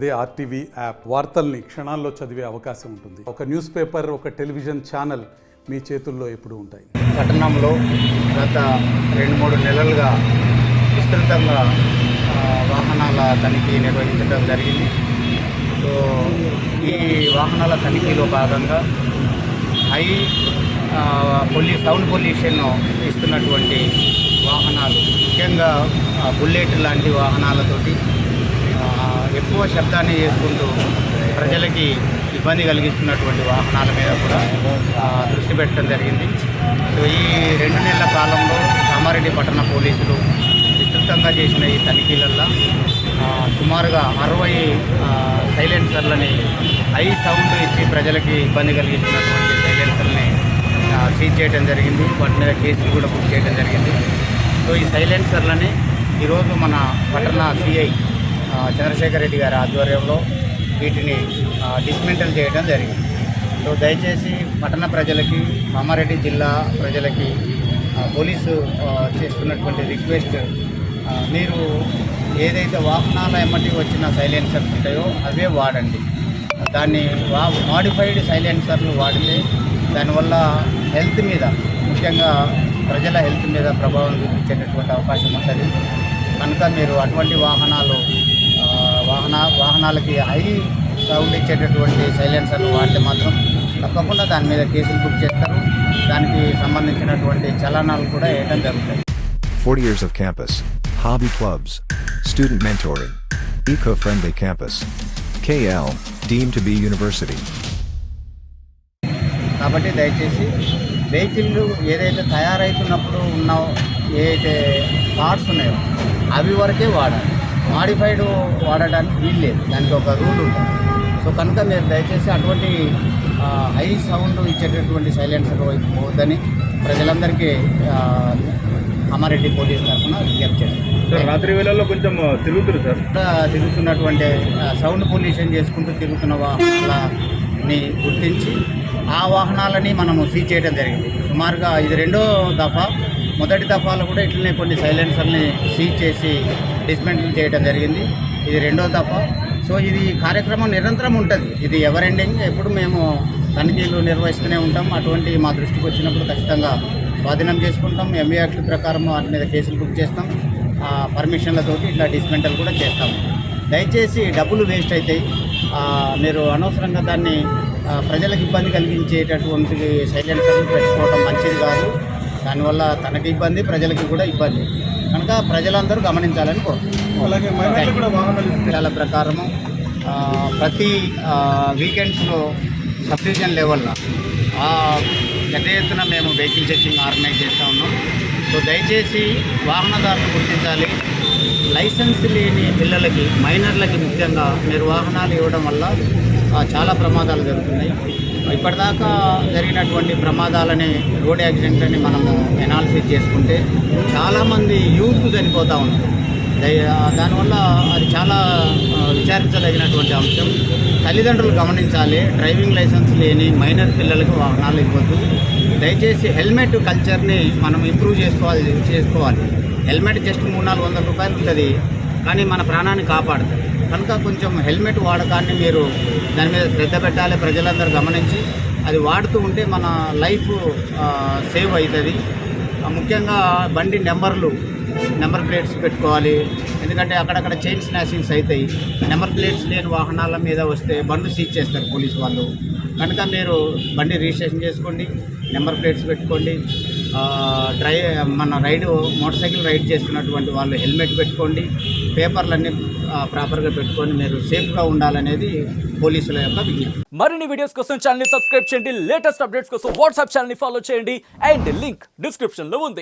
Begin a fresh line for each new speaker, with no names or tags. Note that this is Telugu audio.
అదే ఆర్టీవీ యాప్ వార్తల్ని క్షణాల్లో చదివే అవకాశం ఉంటుంది. ఒక న్యూస్ పేపర్, ఒక టెలివిజన్ ఛానల్ మీ చేతుల్లో ఎప్పుడూ ఉంటాయి.
పట్టణంలో గత 2-3 నెలలుగా విస్తృతంగా వాహనాల తనిఖీ నిర్వహించడం జరిగింది. సో ఈ వాహనాల తనిఖీలో భాగంగా హై సౌండ్ పొల్యూషన్ ఇస్తున్నటువంటి వాహనాలు, ముఖ్యంగా బుల్లెట్ లాంటి వాహనాలతోటి ఎక్కువ శబ్దాన్ని చేసుకుంటూ ప్రజలకి ఇబ్బంది కలిగిస్తున్నటువంటి వాహనాల మీద కూడా దృష్టి పెట్టడం జరిగింది. సో ఈ 2 నెలల కాలంలో కామారెడ్డి పట్టణ పోలీసులు విస్తృతంగా చేసిన ఈ తనిఖీలల్లో సుమారుగా 60 సైలెన్సర్లని హై సౌండ్ ఇచ్చి ప్రజలకి ఇబ్బంది కలిగిస్తున్నటువంటి సైలెన్సర్ని సీజ్ చేయడం జరిగింది. వాటి మీద కేసులు కూడా బుక్ చేయడం జరిగింది. సో ఈ సైలెన్సర్లని ఈరోజు మన పట్టణ సిఐ చంద్రశేఖర్ రెడ్డి గారి ఆధ్వర్యంలో వీటిని డిస్మెంటల్ చేయడం జరిగింది. సో దయచేసి పట్టణ ప్రజలకి, కామారెడ్డి జిల్లా ప్రజలకి పోలీసు చేస్తున్నటువంటి రిక్వెస్ట్, మీరు ఏదైతే వాహనాల ఎమ్మటి వచ్చిన సైలెన్సర్స్ ఉంటాయో అవే వాడండి. దాన్ని మాడిఫైడ్ సైలెన్సర్లు వాడితే దానివల్ల హెల్త్ మీద, ముఖ్యంగా ప్రజల హెల్త్ మీద ప్రభావం చూపించేటటువంటి అవకాశం ఉంటుంది. కనుక మీరు అటువంటి వాహనాలకి హై సౌండ్ ఇచ్చేటటువంటి సైలెన్సర్లు వాడితే మాత్రం తప్పకుండా దాని మీద కేసులు బుక్ చేస్తారు. దానికి సంబంధించినటువంటి చలనాలు కూడా వేయడం జరుగుతాయి.
40 years of campus, hobby clubs, student mentoring, eco-friendly campus. KL, deemed to be university.
కాబట్టి దయచేసి వెహికల్లు ఏదైతే తయారైతున్నప్పుడు ఉన్న ఏదైతే పార్ట్స్ ఉన్నాయో అవి వరకే వాడాలి. మాడిఫైడ్ వాడడానికి వీలు లేదు, దానికి ఒక రూల్ ఉంటుంది. సో కనుక మీరు దయచేసి అటువంటి హై సౌండ్ ఇచ్చేటటువంటి సైలెన్సర్ పోవద్దని ప్రజలందరికీ కామారెడ్డి పోలీస్ తరఫున విజ్ఞప్తి చేస్తారు.
రాత్రి వేళల్లో కొంచెం
తిరుగుతున్నటువంటి సౌండ్ పొల్యూషన్ చేసుకుంటూ తిరుగుతున్న వాహనాలని గుర్తించి ఆ వాహనాలని మనము సీజ్ చేయడం జరిగింది. సుమారుగా ఇది 2వ దఫా. మొదటి దఫాలో కూడా ఇట్లనే కొన్ని సైలెన్సర్ని సీజ్ చేసి డిస్మెంటల్ చేయడం జరిగింది. ఇది 2వ దఫా. సో ఇది కార్యక్రమం నిరంతరం ఉంటుంది. ఇది ఎవర్ ఎండింగ్. ఎప్పుడు మేము తనిఖీలు నిర్వహిస్తూనే ఉంటాం. అటువంటి మా దృష్టికి వచ్చినప్పుడు ఖచ్చితంగా స్వాధీనం చేసుకుంటాం. ఎంఏ యాక్ట్ ప్రకారం వాటి మీద కేసులు బుక్ చేస్తాం. పర్మిషన్లతోటి ఇట్లా డిస్మెంటల్ కూడా చేస్తాం. దయచేసి డబ్బులు వేస్ట్ అవుతాయి. మీరు అనవసరంగా దాన్ని ప్రజలకు ఇబ్బంది కలిగించేటటువంటి సైలెన్సర్లు పెట్టుకోవడం మంచిది కాదు. దానివల్ల తనకి ఇబ్బంది, ప్రజలకి కూడా ఇబ్బంది. కనుక ప్రజలందరూ గమనించాలని కోరుతున్నాం.
అలాగే
విషయాల ప్రకారము ప్రతి వీకెండ్స్లో సబ్ డివిజన్ లెవెల్లో పెద్ద ఎత్తున మేము వెహికల్ చెకింగ్ ఆర్గనైజ్ చేస్తూ ఉన్నాం. సో దయచేసి వాహనదారులు గుర్తించాలి. లైసెన్స్ లేని పిల్లలకి, మైనర్లకి ముఖ్యంగా మీరు వాహనాలు ఇవ్వడం వల్ల చాలా ప్రమాదాలు జరుగుతున్నాయి. ఇప్పటిదాకా జరిగినటువంటి ప్రమాదాలని, రోడ్ యాక్సిడెంట్లని మనము ఎనాలిసిస్ చేసుకుంటే చాలామంది యూత్ చనిపోతూ ఉన్నారు. దానివల్ల అది చాలా విచారించదగినటువంటి అంశం. తల్లిదండ్రులు గమనించాలి. డ్రైవింగ్ లైసెన్స్ లేని మైనర్ పిల్లలకు వాహనాలు ఇవ్వద్దు. దయచేసి హెల్మెట్ కల్చర్ని మనం ఇంప్రూవ్ చేసుకోవాలి. హెల్మెట్ జస్ట్ 300-400 రూపాయలు ఉంటుంది, కానీ మన ప్రాణాన్ని కాపాడుతుంది. కనుక కొంచెం హెల్మెట్ వాడకాన్ని మీరు దాని మీద శ్రద్ధ పెట్టాలి. ప్రజలందరూ గమనించి అది వాడుతూ ఉంటే మన లైఫ్ సేవ్ అవుతుంది. ముఖ్యంగా బండి నెంబర్ ప్లేట్స్ పెట్టుకోవాలి. ఎందుకంటే అక్కడక్కడ చైన్ స్నాచింగ్స్ అవుతాయి. నెంబర్ ప్లేట్స్ లేని వాహనాల మీద వస్తే బండ్లు సీజ్ చేస్తారు పోలీసు వాళ్ళు. కనుక మీరు బండి రిజిస్ట్రేషన్ చేసుకోండి, నెంబర్ ప్లేట్స్ పెట్టుకోండి. మోటార్ సైకిల్ రైడ్ చేస్తున్నటువంటి వాళ్ళు హెల్మెట్ పెట్టుకోండి. పేపర్లన్నీ ప్రాపర్గా పెట్టుకొని మీరు సేఫ్గా ఉండాలనేది పోలీసుల యొక్క విజ్ఞప్తి.
మరిన్ని వీడియోస్ కోసం ఛానల్ ని సబ్స్క్రైబ్ చేయండి. లేటెస్ట్ అప్డేట్స్ కోసం వాట్సాప్ ఛానల్ ని ఫాలో చేయండి. అండ్ లింక్ డిస్క్రిప్షన్ లో ఉంది.